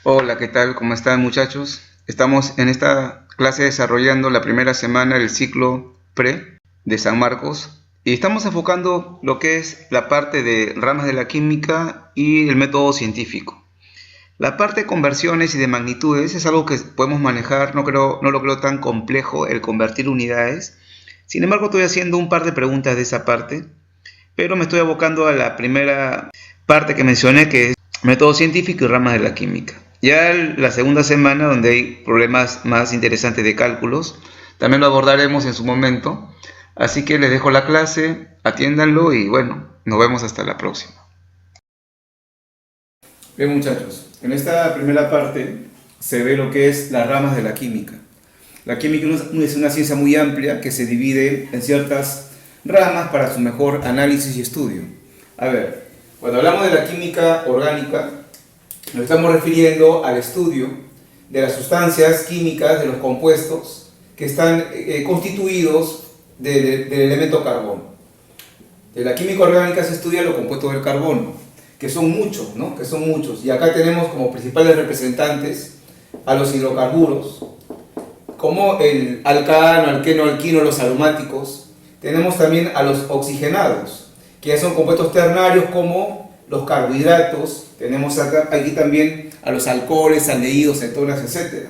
Hola, ¿qué tal? ¿Cómo están, muchachos? Estamos en esta clase desarrollando la primera semana del ciclo pre de San Marcos y estamos enfocando lo que es la parte de ramas de la química y el método científico. La parte de conversiones y de magnitudes es algo que podemos manejar, no lo creo tan complejo el convertir unidades. Sin embargo, estoy haciendo un par de preguntas de esa parte, pero me estoy abocando a la primera parte que mencioné, que es método científico y ramas de la química. Ya la segunda semana, donde hay problemas más interesantes de cálculos, también lo abordaremos en su momento. Así que les dejo la clase, atiéndanlo y bueno, nos vemos hasta la próxima. Bien, muchachos, en esta primera parte se ve lo que es las ramas de la química. La química es una ciencia muy amplia que se divide en ciertas ramas para su mejor análisis y estudio. A ver, cuando hablamos de la química orgánica, nos estamos refiriendo al estudio de las sustancias químicas, de los compuestos que están constituidos del elemento carbono. De la química orgánica se estudia los compuestos del carbono, que son muchos, ¿no? Que son muchos. Y acá tenemos como principales representantes a los hidrocarburos, como el alcano, alqueno, alquino, los aromáticos. Tenemos también a los oxigenados, que ya son compuestos ternarios como los carbohidratos. Tenemos aquí también a los alcoholes, aldehídos, cetonas, etc.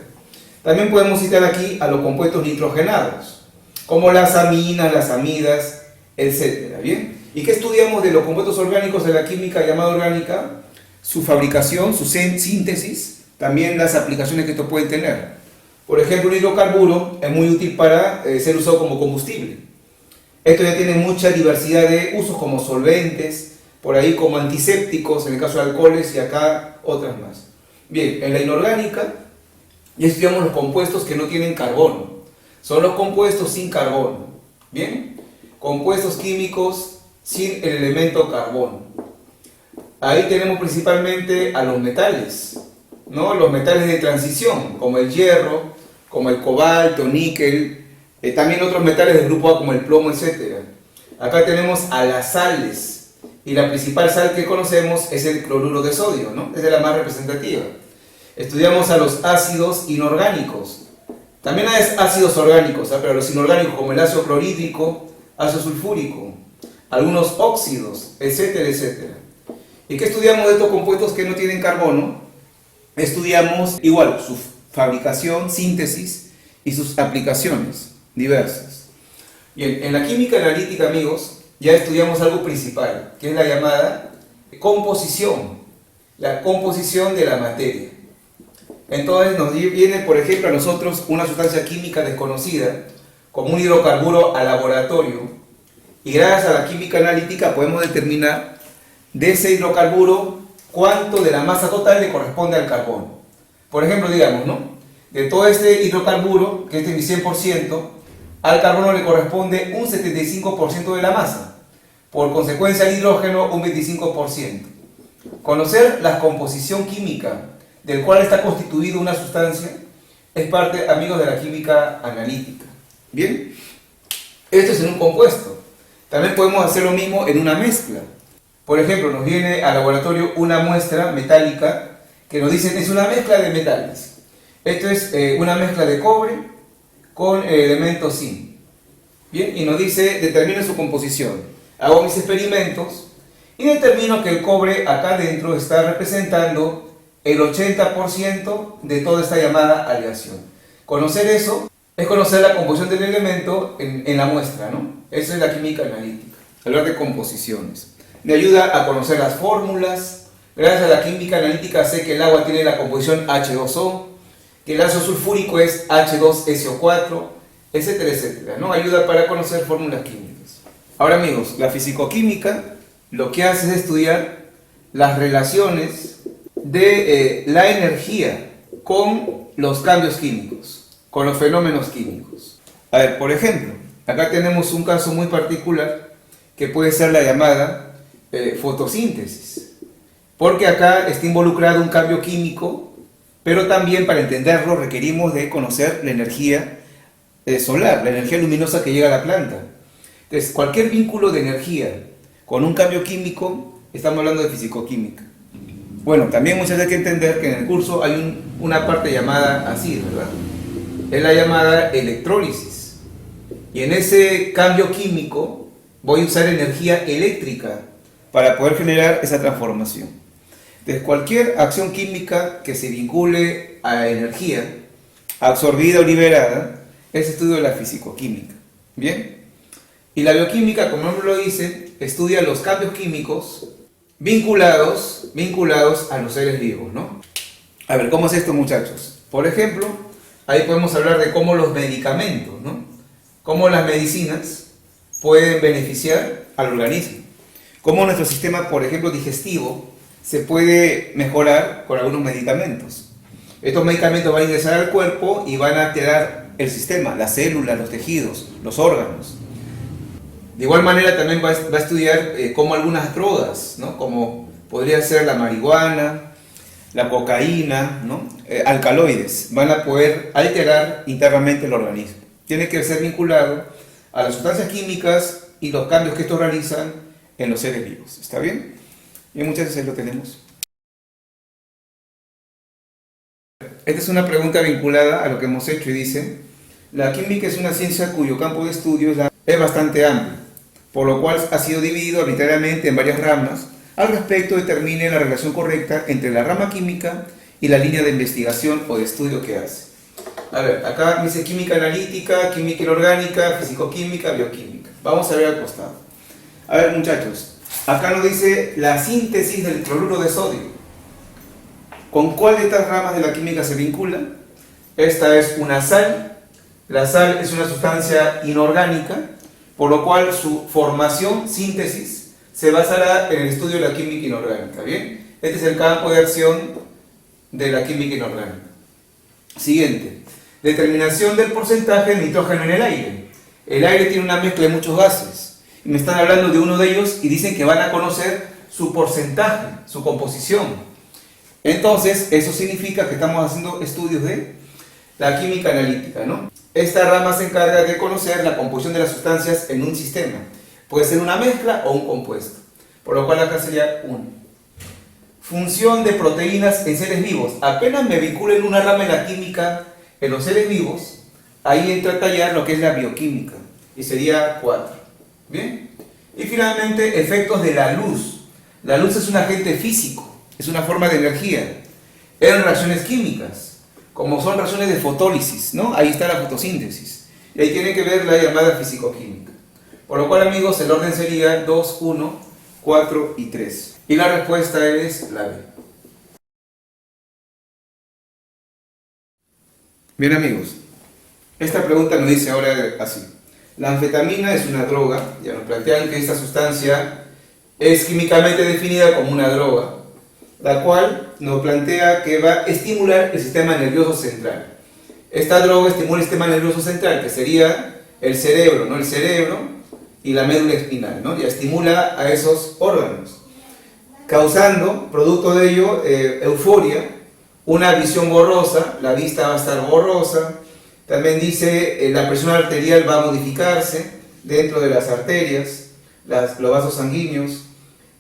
También podemos citar aquí a los compuestos nitrogenados, como las aminas, las amidas, etc. ¿Bien? ¿Y qué estudiamos de los compuestos orgánicos de la química llamada orgánica? Su fabricación, su síntesis, también las aplicaciones que esto puede tener. Por ejemplo, un hidrocarburo es muy útil para ser usado como combustible. Esto ya tiene mucha diversidad de usos como solventes, por ahí como antisépticos, en el caso de alcoholes, y acá otras más. Bien, en la inorgánica ya estudiamos los compuestos que no tienen carbono. Son los compuestos sin carbono. Bien, compuestos químicos sin el elemento carbono. Ahí tenemos principalmente a los metales, ¿no? Los metales de transición, como el hierro, como el cobalto, níquel, también otros metales del grupo A como el plomo, etc. Acá tenemos a las sales, y la principal sal que conocemos es el cloruro de sodio, ¿no? Es de la más representativa. Estudiamos a los ácidos inorgánicos. También hay ácidos orgánicos, pero los inorgánicos como el ácido clorhídrico, ácido sulfúrico, algunos óxidos, etcétera, etcétera. ¿Y qué estudiamos de estos compuestos que no tienen carbono? Estudiamos igual su fabricación, síntesis y sus aplicaciones diversas. Bien, en la química analítica, amigos, ya estudiamos algo principal, que es la llamada composición, la composición de la materia. Entonces nos viene, por ejemplo, a nosotros una sustancia química desconocida, como un hidrocarburo al laboratorio, y gracias a la química analítica podemos determinar de ese hidrocarburo cuánto de la masa total le corresponde al carbono. Por ejemplo, digamos, ¿no? De todo este hidrocarburo, que este es mi 100%, al carbono le corresponde un 75% de la masa. Por consecuencia, al hidrógeno un 25%. Conocer la composición química del cual está constituida una sustancia es parte, amigos, de la química analítica. Bien, esto es en un compuesto. También podemos hacer lo mismo en una mezcla. Por ejemplo, nos viene al laboratorio una muestra metálica que nos dice que es una mezcla de metales. Esto es una mezcla de cobre con el elemento zinc. Bien, y nos dice, determina su composición. Hago mis experimentos y determino que el cobre acá adentro está representando el 80% de toda esta llamada aleación. Conocer eso es conocer la composición del elemento en la muestra, ¿no? Eso es la química analítica, hablar de composiciones. Me ayuda a conocer las fórmulas. Gracias a la química analítica sé que el agua tiene la composición H2O, que el ácido sulfúrico es H2SO4, etcétera, etcétera, ¿no? Ayuda para conocer fórmulas químicas. Ahora, amigos, la fisicoquímica lo que hace es estudiar las relaciones de la energía con los cambios químicos, con los fenómenos químicos. A ver, por ejemplo, acá tenemos un caso muy particular que puede ser la llamada fotosíntesis, porque acá está involucrado un cambio químico, pero también para entenderlo requerimos de conocer la energía solar, la energía luminosa que llega a la planta. Entonces, cualquier vínculo de energía con un cambio químico, estamos hablando de fisicoquímica. Bueno, también muchas veces hay que entender que en el curso hay una parte llamada así, ¿verdad? Es la llamada electrólisis. Y en ese cambio químico voy a usar energía eléctrica para poder generar esa transformación. Entonces, cualquier acción química que se vincule a energía, absorbida o liberada, es estudio de la fisicoquímica. ¿Bien? Y la bioquímica, como el nombre lo dice, estudia los cambios químicos vinculados a los seres vivos, ¿no? A ver, ¿cómo es esto, muchachos? Por ejemplo, ahí podemos hablar de cómo los medicamentos, ¿no? Cómo las medicinas pueden beneficiar al organismo. Cómo nuestro sistema, por ejemplo, digestivo, se puede mejorar con algunos medicamentos. Estos medicamentos van a ingresar al cuerpo y van a alterar el sistema, las células, los tejidos, los órganos. De igual manera también va a estudiar cómo algunas drogas, ¿no? Como podría ser la marihuana, la cocaína, ¿no? Alcaloides, van a poder alterar internamente el organismo. Tiene que ser vinculado a las sustancias químicas y los cambios que estos realizan en los seres vivos. ¿Está bien? Y muchas veces lo tenemos. Esta es una pregunta vinculada a lo que hemos hecho y dice: la química es una ciencia cuyo campo de estudio es bastante amplio, por lo cual ha sido dividido arbitrariamente en varias ramas. Al respecto, determine la relación correcta entre la rama química y la línea de investigación o de estudio que hace. A ver, acá dice química analítica, química inorgánica, fisicoquímica, bioquímica. Vamos a ver al costado. A ver, muchachos, acá nos dice la síntesis del cloruro de sodio. ¿Con cuál de estas ramas de la química se vincula? Esta es una sal. La sal es una sustancia inorgánica, por lo cual su formación, síntesis, se basará en el estudio de la química inorgánica. ¿Bien? Este es el campo de acción de la química inorgánica. Siguiente. Determinación del porcentaje de nitrógeno en el aire. El aire tiene una mezcla de muchos gases. Y me están hablando de uno de ellos y dicen que van a conocer su porcentaje, su composición. Entonces, eso significa que estamos haciendo estudios de la química analítica, ¿no? Esta rama se encarga de conocer la composición de las sustancias en un sistema. Puede ser una mezcla o un compuesto. Por lo cual acá sería 1. Función de proteínas en seres vivos. Apenas me vinculen una rama en la química en los seres vivos, ahí entra a tallar lo que es la bioquímica. Y sería 4. ¿Bien? Y finalmente, efectos de la luz. La luz es un agente físico. Es una forma de energía en reacciones químicas, como son reacciones de fotólisis, ¿no? Ahí está la fotosíntesis. Y ahí tiene que ver la llamada fisicoquímica. Por lo cual, amigos, el orden sería 2, 1, 4 y 3. Y la respuesta es la B. Bien, amigos, esta pregunta nos dice ahora así. La anfetamina es una droga. Ya nos plantean que esta sustancia es químicamente definida como una droga, la cual nos plantea que va a estimular el sistema nervioso central. Esta droga estimula el sistema nervioso central, que sería el cerebro, ¿no? El cerebro y la médula espinal, ¿no? Y estimula a esos órganos, causando, producto de ello, euforia, una visión borrosa, la vista va a estar borrosa. También dice la presión arterial va a modificarse dentro de las arterias, los vasos sanguíneos.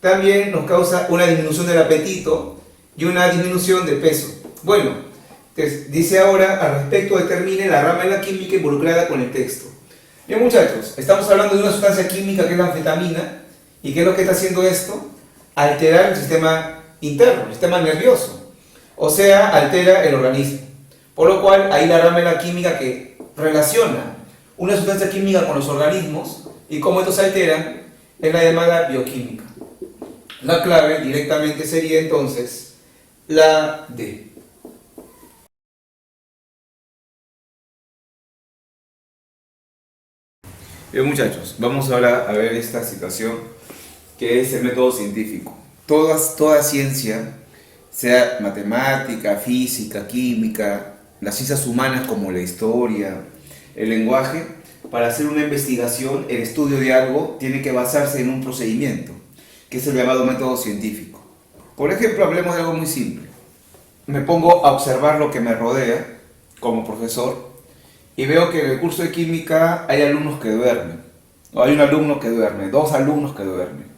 También nos causa una disminución del apetito y una disminución de peso. Bueno, dice ahora, al respecto determine la rama de la química involucrada con el texto. Bien, muchachos, estamos hablando de una sustancia química que es la anfetamina. ¿Y qué es lo que está haciendo esto? Alterar el sistema interno, el sistema nervioso. O sea, altera el organismo. Por lo cual, ahí la rama de la química que relaciona una sustancia química con los organismos y cómo estos se alteran es la llamada bioquímica. La clave directamente sería entonces la D. Bien, muchachos, vamos ahora a ver esta situación que es el método científico. Toda ciencia, sea matemática, física, química, las ciencias humanas como la historia, el lenguaje, para hacer una investigación, el estudio de algo tiene que basarse en un procedimiento, que es el llamado método científico. Por ejemplo, hablemos de algo muy simple. Me pongo a observar lo que me rodea como profesor y veo que en el curso de química hay alumnos que duermen, o hay un alumno que duerme, 2 alumnos que duermen.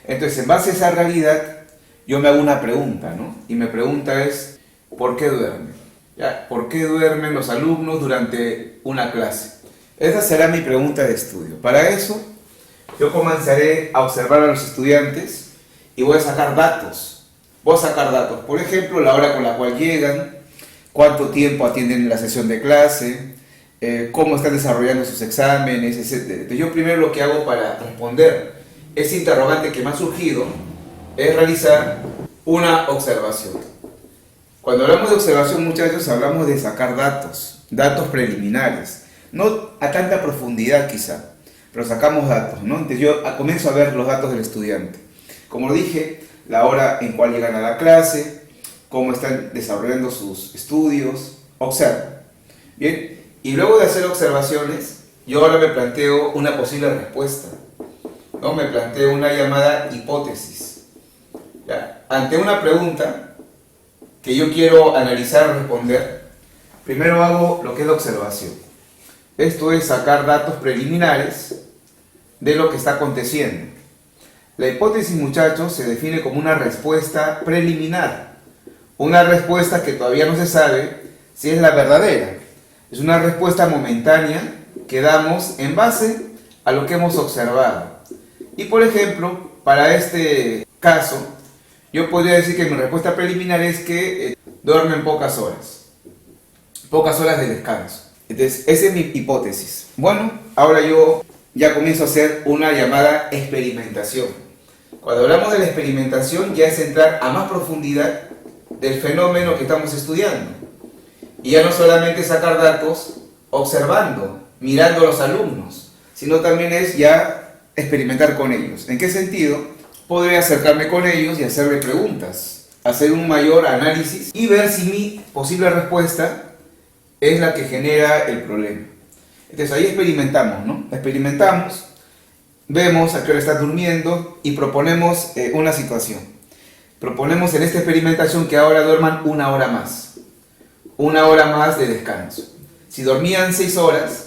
Entonces, en base a esa realidad, yo me hago una pregunta, ¿no? Y mi pregunta es, ¿por qué duermen? ¿Ya? ¿Por qué duermen los alumnos durante una clase? Esa será mi pregunta de estudio. Para eso, yo comenzaré a observar a los estudiantes y voy a sacar datos. Voy a sacar datos, por ejemplo, la hora con la cual llegan, cuánto tiempo atienden la sesión de clase, cómo están desarrollando sus exámenes, etc. Entonces, yo primero lo que hago para responder ese interrogante que me ha surgido es realizar una observación. Cuando hablamos de observación, muchachos, hablamos de sacar datos, datos preliminares, no a tanta profundidad quizá, pero sacamos datos, ¿no? Entonces yo comienzo a ver los datos del estudiante. Como lo dije, la hora en cual llegan a la clase, cómo están desarrollando sus estudios, observo. Bien, y luego de hacer observaciones, yo ahora me planteo una posible respuesta, ¿no? Me planteo una llamada hipótesis. ¿Ya? Ante una pregunta que yo quiero analizar o responder, primero hago lo que es la observación. Esto es sacar datos preliminares de lo que está aconteciendo. La hipótesis, muchachos, se define como una respuesta preliminar. Una respuesta que todavía no se sabe si es la verdadera. Es una respuesta momentánea que damos en base a lo que hemos observado. Y por ejemplo, para este caso, yo podría decir que mi respuesta preliminar es que duermen pocas horas de descanso. Entonces, esa es mi hipótesis. Bueno, ahora yo ya comienzo a hacer una llamada experimentación. Cuando hablamos de la experimentación, ya es entrar a más profundidad del fenómeno que estamos estudiando. Y ya no solamente sacar datos observando, mirando a los alumnos, sino también es ya experimentar con ellos. ¿En qué sentido? Podré acercarme con ellos y hacerle preguntas, hacer un mayor análisis y ver si mi posible respuesta es la que genera el problema. Entonces ahí experimentamos, ¿no? Experimentamos, vemos a qué hora están durmiendo y proponemos una situación. Proponemos en esta experimentación que ahora duerman una hora más de descanso. Si dormían 6 horas,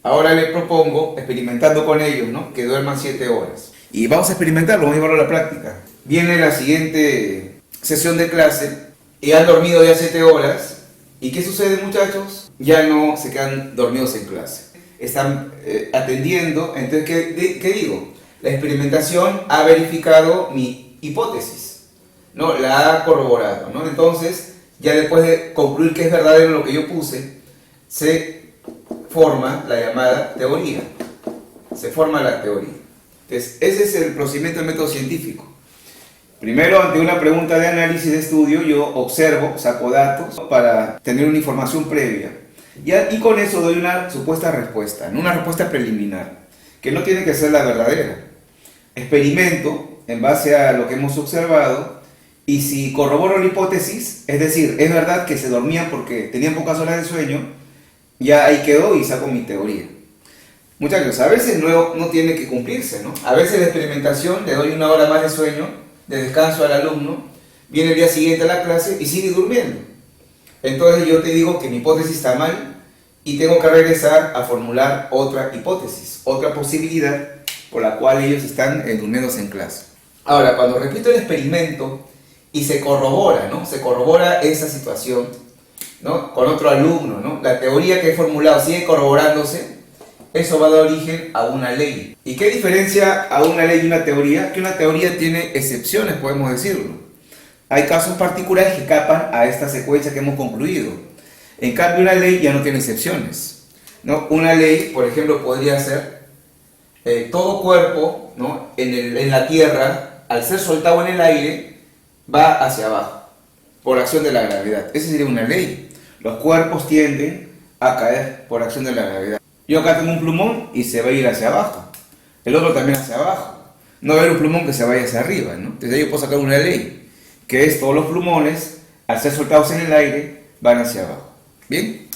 ahora les propongo, experimentando con ellos, ¿no? Que duerman 7 horas. Y vamos a experimentarlo, vamos a llevarlo a la práctica. Viene la siguiente sesión de clase y han dormido ya 7 horas. ¿Y qué sucede, muchachos? Ya no se quedan dormidos en clase. Están atendiendo. Entonces, ¿qué digo? La experimentación ha verificado mi hipótesis, ¿no? La ha corroborado, ¿no? Entonces, ya después de concluir que es verdadero lo que yo puse, se forma la llamada teoría. Se forma la teoría. Entonces, ese es el procedimiento del método científico. Primero, ante una pregunta de análisis de estudio, yo observo, saco datos para tener una información previa. Y con eso doy una supuesta respuesta, ¿no? Una respuesta preliminar, que no tiene que ser la verdadera. Experimento en base a lo que hemos observado y si corroboro la hipótesis, es decir, es verdad que se dormían porque tenían pocas horas de sueño, ya ahí quedó y saco mi teoría. Muchachos, a veces no tiene que cumplirse, ¿no? A veces la experimentación, le doy 1 hora más de sueño, de descanso al alumno, viene el día siguiente a la clase y sigue durmiendo. Entonces yo te digo que mi hipótesis está mal y tengo que regresar a formular otra hipótesis, otra posibilidad por la cual ellos están durmiéndose en clase. Ahora, cuando repito el experimento y se corrobora, ¿no? Se corrobora esa situación, ¿no? Con otro alumno, ¿no? La teoría que he formulado sigue corroborándose, eso va a dar origen a una ley. ¿Y qué diferencia a una ley y una teoría? Que una teoría tiene excepciones, podemos decirlo. Hay casos particulares que escapan a esta secuencia que hemos concluido. En cambio, una ley ya no tiene excepciones, ¿no? Una ley, por ejemplo, podría ser todo cuerpo, ¿no? en la Tierra, al ser soltado en el aire, va hacia abajo, por acción de la gravedad. Esa sería una ley. Los cuerpos tienden a caer por acción de la gravedad. Yo acá tengo un plumón y se va a ir hacia abajo. El otro también hacia abajo. No va a haber un plumón que se vaya hacia arriba, ¿no? Entonces yo puedo sacar una ley, que es todos los plumones, al ser soltados en el aire, van hacia abajo. ¿Bien?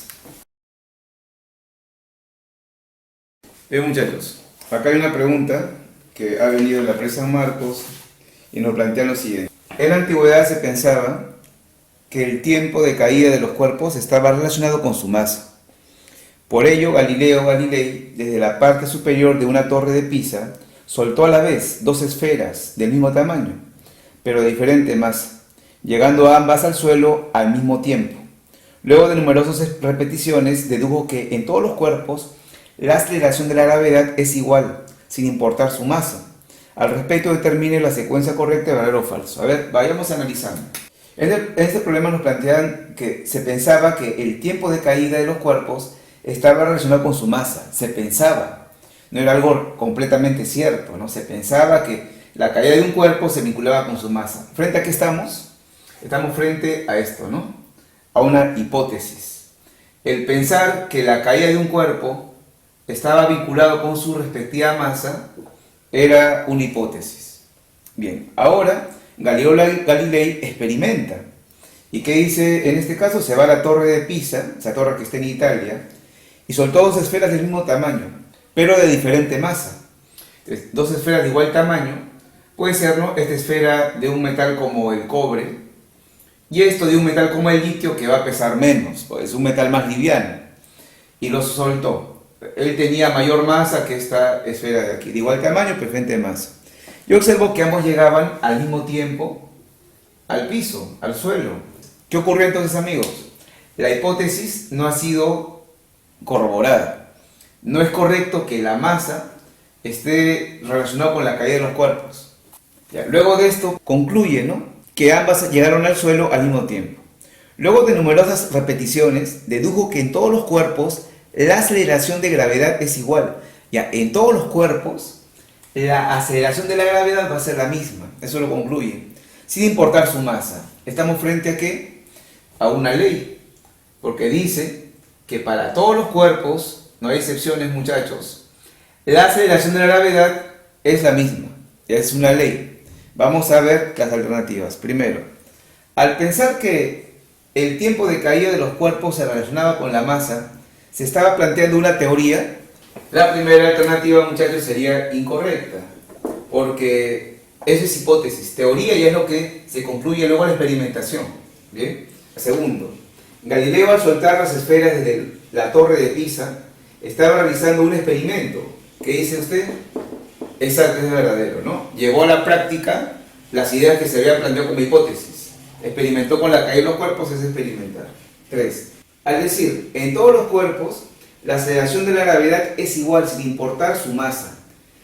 Bien, muchachos. Acá hay una pregunta que ha venido de la presa San Marcos y nos plantea lo siguiente. En la antigüedad se pensaba que el tiempo de caída de los cuerpos estaba relacionado con su masa. Por ello, Galileo Galilei, desde la parte superior de una torre de Pisa, soltó a la vez 2 esferas del mismo tamaño, pero de diferente masa, llegando ambas al suelo al mismo tiempo. Luego de numerosas repeticiones, dedujo que en todos los cuerpos la aceleración de la gravedad es igual, sin importar su masa. Al respecto, determine la secuencia correcta de verdadero o falso. A ver, vayamos analizando. En este problema nos plantean que se pensaba que el tiempo de caída de los cuerpos estaba relacionado con su masa. Se pensaba, no era algo completamente cierto, ¿no? Se pensaba que la caída de un cuerpo se vinculaba con su masa. ¿Frente a qué estamos? Estamos frente a esto, ¿no? A una hipótesis. El pensar que la caída de un cuerpo estaba vinculado con su respectiva masa era una hipótesis. Bien, ahora Galileo Galilei experimenta. ¿Y qué dice? En este caso se va a la torre de Pisa, esa torre que está en Italia, y soltó dos esferas del mismo tamaño, pero de diferente masa. Entonces, dos esferas de igual tamaño, puede ser, ¿no?, esta esfera de un metal como el cobre, y esto de un metal como el litio, que va a pesar menos, pues es un metal más liviano, y los soltó. Él tenía mayor masa que esta esfera de aquí, de igual tamaño, pero diferente masa. Yo observo que ambos llegaban al mismo tiempo al piso, al suelo. ¿Qué ocurrió entonces, amigos? La hipótesis no ha sido corroborada. No es correcto que la masa esté relacionada con la caída de los cuerpos. Ya, luego de esto concluye, ¿no?, que ambas llegaron al suelo al mismo tiempo. Luego de numerosas repeticiones, dedujo que en todos los cuerpos la aceleración de gravedad es igual. Ya, en todos los cuerpos la aceleración de la gravedad va a ser la misma. Eso lo concluye, sin importar su masa. Estamos frente a ¿qué? A una ley, porque dice que para todos los cuerpos, no hay excepciones, muchachos, la aceleración de la gravedad es la misma. Es una ley. Vamos a ver las alternativas. Primero, al pensar que el tiempo de caída de los cuerpos se relacionaba con la masa, se estaba planteando una teoría. La primera alternativa, muchachos, sería incorrecta, porque eso es hipótesis. Teoría ya es lo que se concluye luego en la experimentación. ¿Bien? Segundo, Galileo, al soltar las esferas desde la torre de Pisa, estaba realizando un experimento. ¿Qué dice usted? Exacto, es verdadero, ¿no? Llevó a la práctica las ideas que se habían planteado como hipótesis. Experimentó con la caída de los cuerpos, es experimentar. 3. Al decir, en todos los cuerpos, la aceleración de la gravedad es igual sin importar su masa.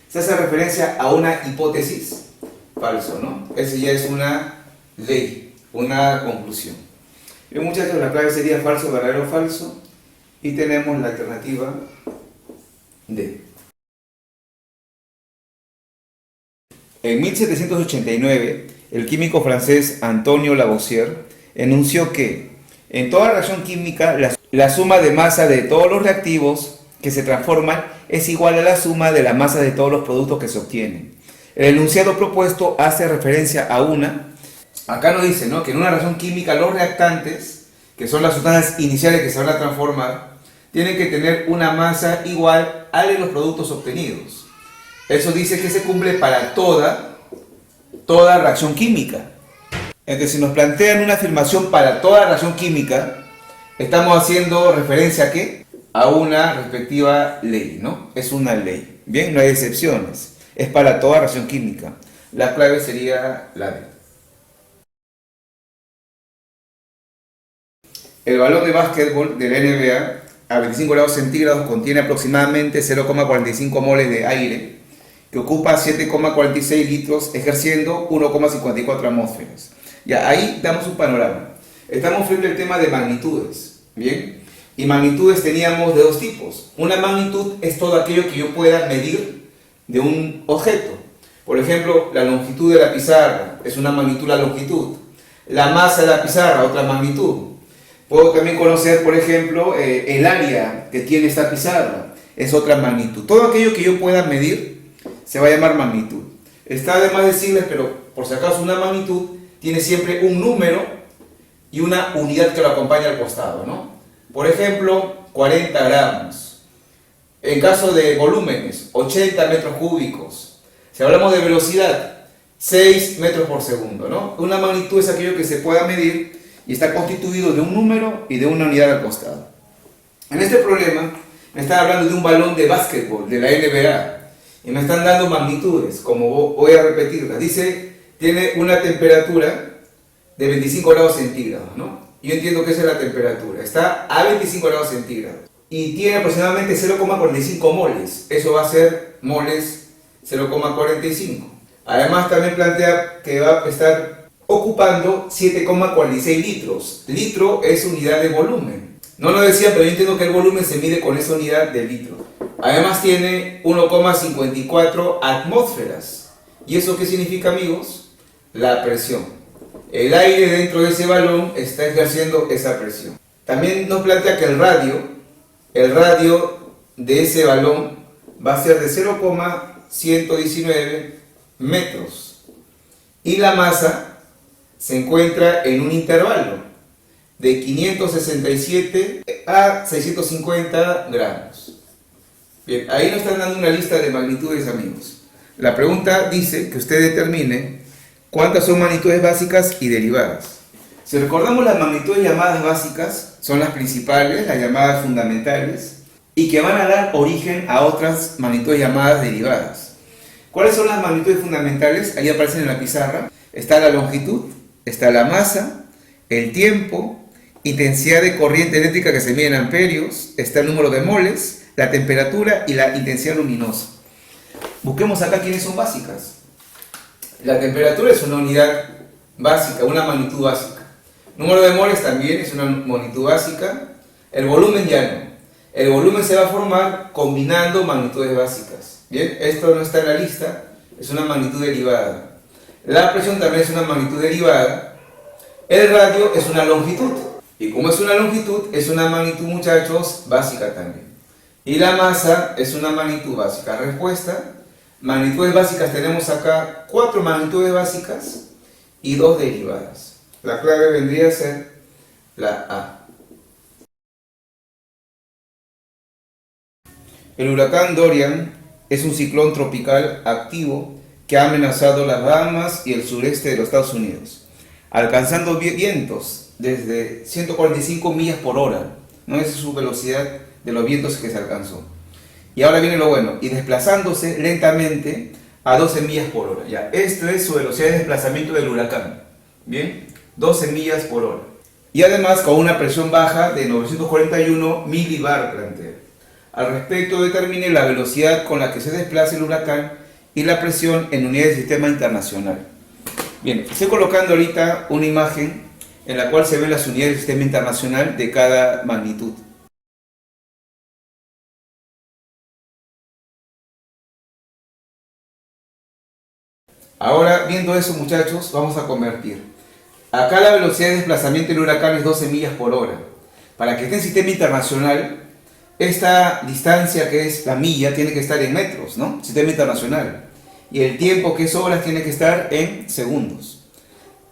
Se hace referencia a una hipótesis. Falso, ¿no? Eso ya es una ley, una conclusión. Bien, muchachos, la clave sería falso, verdadero, falso. Y tenemos la alternativa D. En 1789, el químico francés Antonio Lavoisier enunció que en toda reacción química la suma de masa de todos los reactivos que se transforman es igual a la suma de la masa de todos los productos que se obtienen. El enunciado propuesto hace referencia a acá nos dice, ¿no?, que en una reacción química los reactantes, que son las sustancias iniciales que se van a transformar, tienen que tener una masa igual a la de los productos obtenidos. Eso dice que se cumple para toda reacción química. Entonces, si nos plantean una afirmación para toda reacción química, estamos haciendo referencia ¿a qué? A una respectiva ley, ¿no? Es una ley. Bien, no hay excepciones. Es para toda reacción química. La clave sería la D. El balón de básquetbol de la NBA a 25 grados centígrados contiene aproximadamente 0,45 moles de aire, que ocupa 7,46 litros, ejerciendo 1,54 atmósferas. Ya, ahí damos un panorama. Estamos frente al tema de magnitudes, ¿bien? Y magnitudes teníamos de dos tipos. Una magnitud es todo aquello que yo pueda medir de un objeto. Por ejemplo, la longitud de la pizarra es una magnitud, la longitud. La masa de la pizarra, otra magnitud. Puedo también conocer, por ejemplo, el área que tiene esta pizarra, es otra magnitud. Todo aquello que yo pueda medir se va a llamar magnitud. Está de más decirles, pero por si acaso una magnitud tiene siempre un número y una unidad que lo acompaña al costado, ¿no? Por ejemplo, 40 gramos. En caso de volúmenes, 80 metros cúbicos. Si hablamos de velocidad, 6 metros por segundo, ¿no? Una magnitud es aquello que se pueda medir y está constituido de un número y de una unidad al costado. En este problema me están hablando de un balón de básquetbol de la NBA y me están dando magnitudes, como voy a repetirlas. Dice tiene una temperatura de 25 grados centígrados, ¿no? Yo entiendo que esa es la temperatura. Está a 25 grados centígrados. Y tiene aproximadamente 0,45 moles. Eso va a ser moles 0,45. Además también plantea que va a estar ocupando 7,46 litros. Litro es unidad de volumen. No lo decía, pero yo entiendo que el volumen se mide con esa unidad de litro. Además tiene 1,54 atmósferas. ¿Y eso qué significa, amigos? La presión. El aire dentro de ese balón está ejerciendo esa presión. También nos plantea que el radio de ese balón va a ser de 0,119 metros. Y la masa se encuentra en un intervalo de 567 a 650 gramos. Bien, ahí nos están dando una lista de magnitudes, amigos. La pregunta dice que usted determine cuántas son magnitudes básicas y derivadas. Si recordamos, las magnitudes llamadas básicas son las principales, las llamadas fundamentales, y que van a dar origen a otras magnitudes llamadas derivadas. ¿Cuáles son las magnitudes fundamentales? Ahí aparecen en la pizarra. Está la longitud, está la masa, el tiempo, intensidad de corriente eléctrica que se mide en amperios, está el número de moles, la temperatura y la intensidad luminosa. Busquemos acá quiénes son básicas. La temperatura es una unidad básica, una magnitud básica. Número de moles también es una magnitud básica. El volumen ya no. El volumen se va a formar combinando magnitudes básicas. Bien, esto no está en la lista, es una magnitud derivada. La presión también es una magnitud derivada. El radio es una longitud. Y como es una longitud, es una magnitud, muchachos, básica también. Y la masa es una magnitud básica. Respuesta: magnitudes básicas tenemos acá 4 magnitudes básicas y 2 derivadas. La clave vendría a ser la A. El huracán Dorian es un ciclón tropical activo que ha amenazado las Bahamas y el sureste de los Estados Unidos, alcanzando vientos desde 145 millas por hora. ¿No? Esa es su velocidad de los vientos que se alcanzó. Y ahora viene lo bueno, y desplazándose lentamente a 12 millas por hora. Ya, esto es su velocidad de desplazamiento del huracán. Bien, 12 millas por hora. Y además con una presión baja de 941 milibar plantea. Al respecto, determine la velocidad con la que se desplaza el huracán y la presión en unidades de sistema internacional. Bien, estoy colocando ahorita una imagen en la cual se ven las unidades del sistema internacional de cada magnitud. Ahora, viendo eso, muchachos, vamos a convertir. Acá la velocidad de desplazamiento del huracán es 12 millas por hora. Para que esté en sistema internacional, esta distancia que es la milla tiene que estar en metros, ¿no? Sistema internacional. Y el tiempo que es horas tiene que estar en segundos.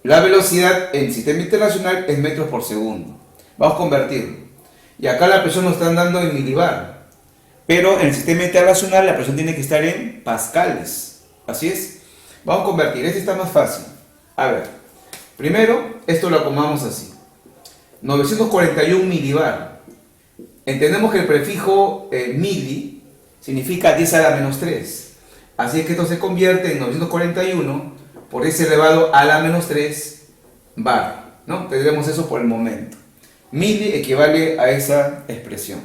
La velocidad en sistema internacional es metros por segundo. Vamos a convertirlo. Y acá la presión nos están dando en milibar. Pero en el sistema internacional la presión tiene que estar en pascales. Así es. Vamos a convertir. Este está más fácil. A ver. Primero, esto lo acomodamos así. 941 milibar. Entendemos que el prefijo mili significa 10 a la menos 3. Así es que esto se convierte en 941 por 10 elevado a la menos 3 bar, ¿no? Tendremos eso por el momento. Mili equivale a esa expresión.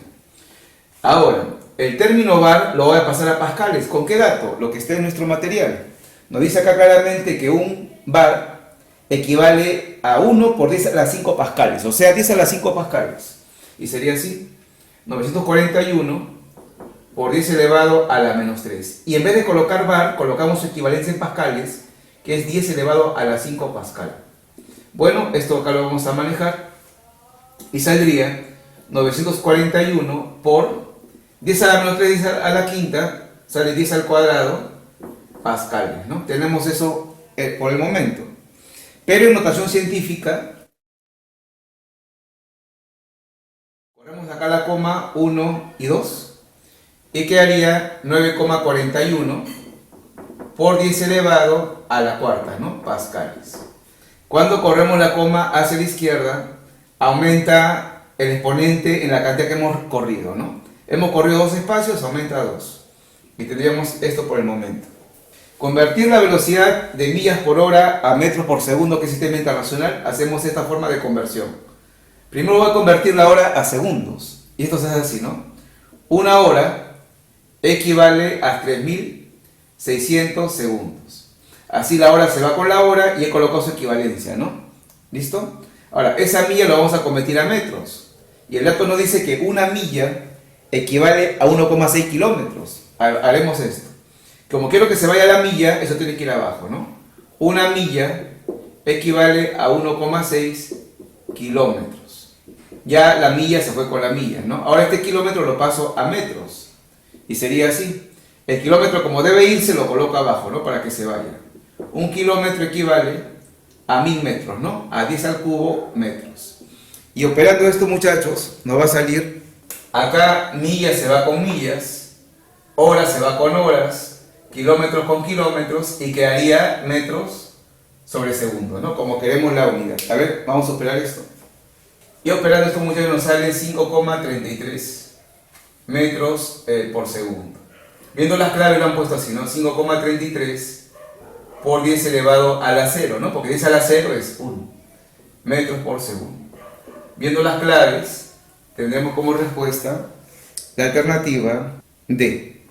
Ahora, el término bar lo voy a pasar a pascales. ¿Con qué dato? Lo que esté en nuestro material. Nos dice acá claramente que un bar equivale a 1 por 10 a la 5 pascales, o sea, 10 a la 5 pascales. Y sería así, 941 por 10 elevado a la menos 3. Y en vez de colocar bar, colocamos su equivalencia en pascales, que es 10 elevado a la 5 pascal. Bueno, esto acá lo vamos a manejar. Y saldría 941 por 10 a la menos 3, 10 a la quinta, sale 10 al cuadrado pascales, ¿no? Tenemos eso por el momento. Pero en notación científica, corremos acá la coma 1 y 2 y quedaría 9,41 por 10 elevado a la cuarta, ¿no? Pascales. Cuando corremos la coma hacia la izquierda, aumenta el exponente en la cantidad que hemos corrido, ¿no? Hemos corrido 2 espacios, aumenta 2. Y tendríamos esto por el momento. Convertir la velocidad de millas por hora a metros por segundo, que es sistema internacional, hacemos esta forma de conversión. Primero voy a convertir la hora a segundos. Y esto se hace así, ¿no? Una hora equivale a 3600 segundos. Así la hora se va con la hora y he colocado su equivalencia, ¿no? ¿Listo? Ahora, esa milla lo vamos a convertir a metros. Y el dato nos dice que una milla equivale a 1,6 kilómetros. Haremos esto. Como quiero que se vaya a la milla, eso tiene que ir abajo, ¿no? Una milla equivale a 1,6 kilómetros. Ya la milla se fue con la milla, ¿no? Ahora este kilómetro lo paso a metros. Y sería así. El kilómetro, como debe irse, lo coloco abajo, ¿no? Para que se vaya. Un kilómetro equivale a 1000 metros, ¿no? A 10 al cubo metros. Y operando esto, muchachos, nos va a salir, acá millas se va con millas, horas se va con horas, kilómetros con kilómetros, y quedaría metros sobre segundo, ¿no? Como queremos la unidad. A ver, vamos a operar esto. Y operando esto, muchachos, nos sale 5,33 metros por segundo. Viendo las claves lo han puesto así, ¿no? 5,33 por 10 elevado a la 0, ¿no? Porque 10 a la 0 es 1 metros por segundo. Viendo las claves, tendremos como respuesta la alternativa D.